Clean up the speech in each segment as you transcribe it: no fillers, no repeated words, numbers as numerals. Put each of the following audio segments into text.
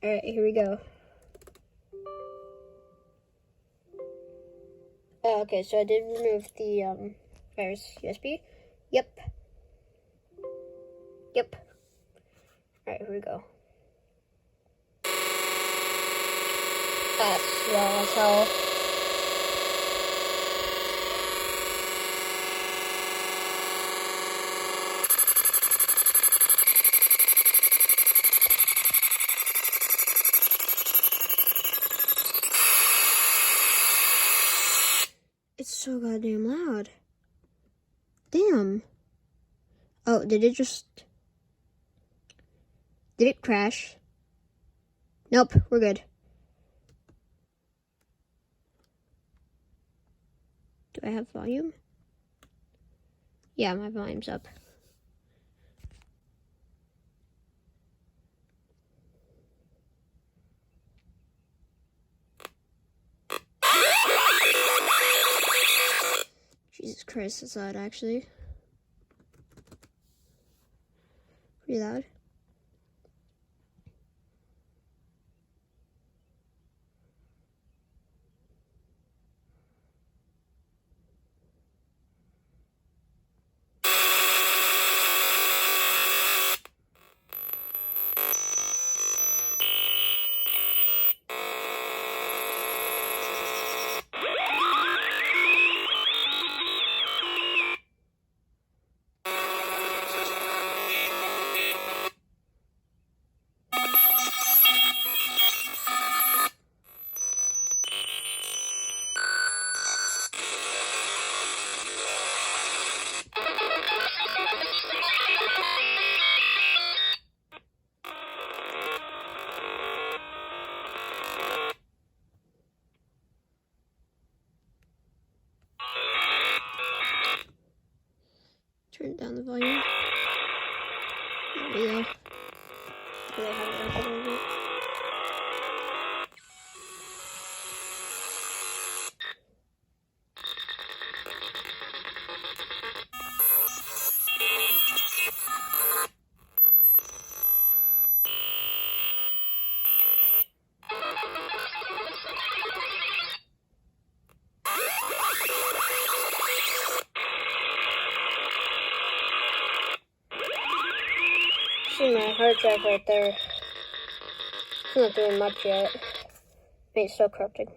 Alright, here we go. Okay, so I did remove the virus USB. Yep. Alright, here we go. That's slow as hell. It's so goddamn loud. Damn. Oh, did it crash? Nope, we're good. Do I have volume? Yeah, my volume's up. Jesus Christ, that's loud actually. Pretty loud. Turn down the volume. There we go. Do I have it a little bit? See my hard drive right there. It's not doing much yet. But it's still corrupting.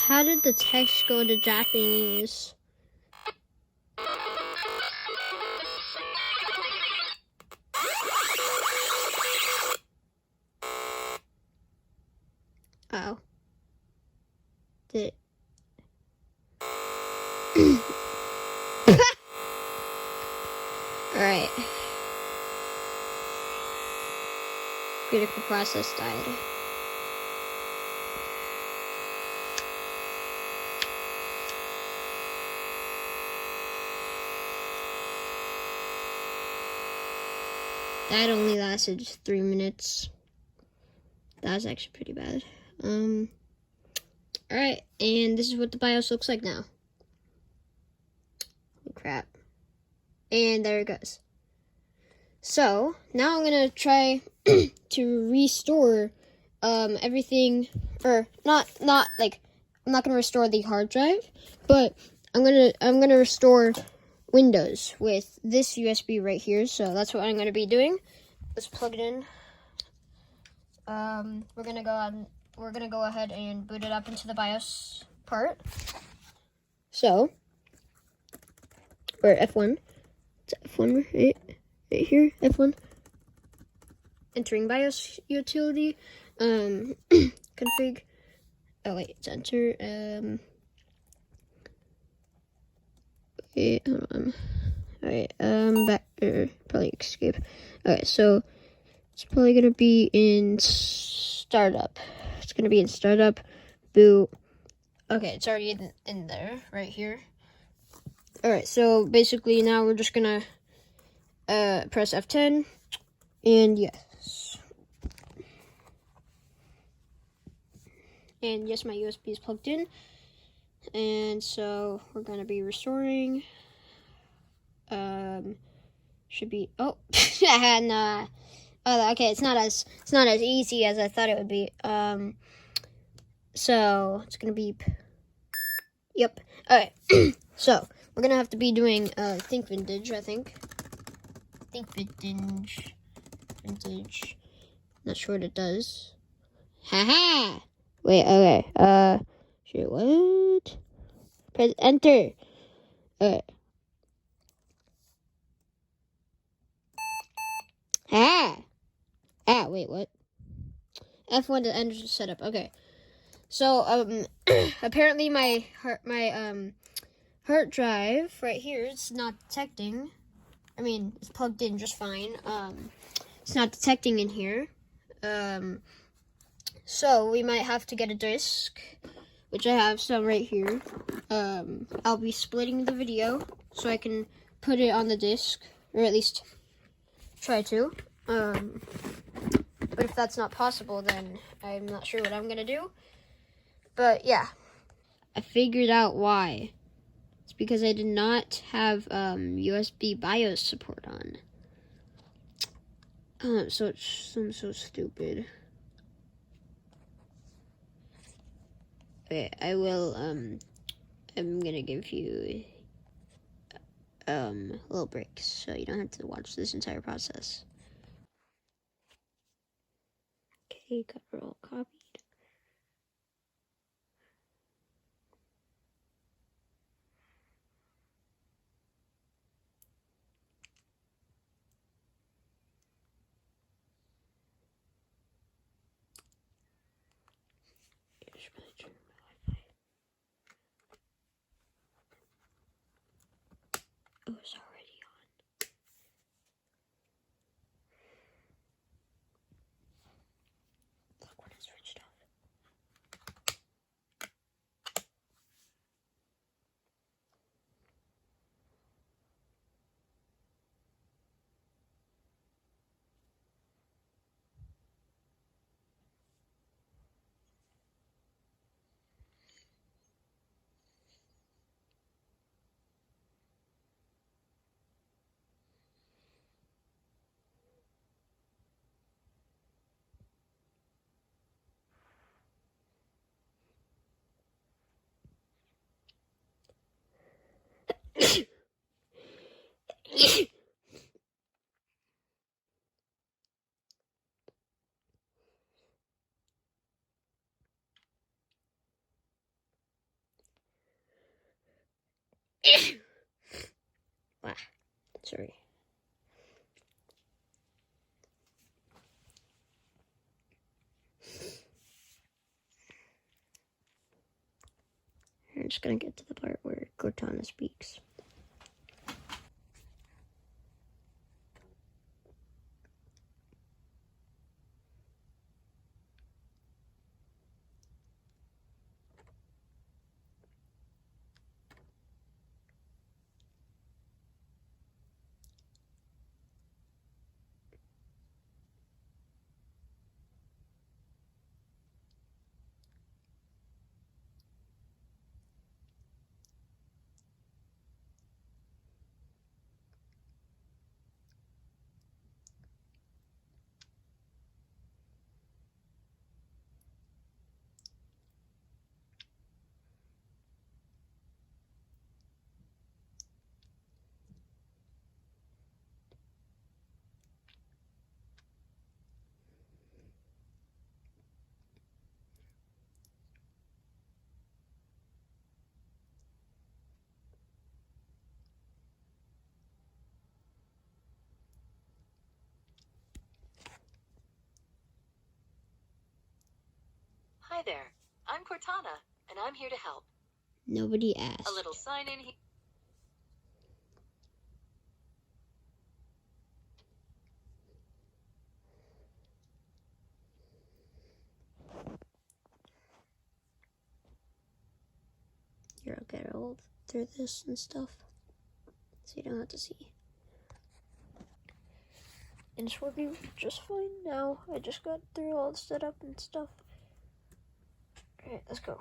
How did the text go to Japanese? Oh. Did it? Alright. Critical process died. That only lasted 3 minutes. That was actually pretty bad. Alright, and this is what the BIOS looks like now. Holy crap. And there it goes. So now I'm gonna try to restore everything, or not like, I'm not gonna restore the hard drive, but I'm gonna restore Windows with this USB right here. So that's what I'm gonna be doing. Let's plug it in. We're gonna go ahead and boot it up into the BIOS part. So, or F1. It's F1 right here. F1. Entering BIOS utility. Config. Oh wait, it's enter. Wait, hold on. Alright, back, probably escape. Alright, so it's probably gonna be in startup. It's gonna be in startup, boot. Okay, it's already in there, right here. Alright, so basically now we're just gonna press F10, and yes. And yes, my USB is plugged in. And so we're gonna be restoring. Should be, oh, nah. Oh, okay, it's not as easy as I thought it would be. So it's gonna be, yep. Alright, so we're gonna have to be doing think vintage, I think. Think vintage. Not sure what it does. Haha! Wait, okay. Shit, what? Press enter. Alright. Wait, what? F1 to enter setup. Okay. So, apparently my hard drive right here, it's not detecting. I mean, it's plugged in just fine. It's not detecting in here. So we might have to get a disc, which I have some right here. I'll be splitting the video so I can put it on the disc, or at least try to. But if that's not possible, then I'm not sure what I'm gonna do. But yeah, I figured out why. It's because I did not have USB BIOS support on. So I'm so stupid. Okay, I will, I'm gonna give you little breaks so you don't have to watch this entire process. Okay, got it all copied. Oh, it's already on. Look when it's switched off. Wow, sorry. I'm just gonna get to the part where Cortana speaks. Hi there. I'm Cortana, and I'm here to help. Nobody asked. A little sign in here. Here, I'll get all through this and stuff, so you don't have to see. And it's working just fine now. I just got through all the setup and stuff. Alright, let's go.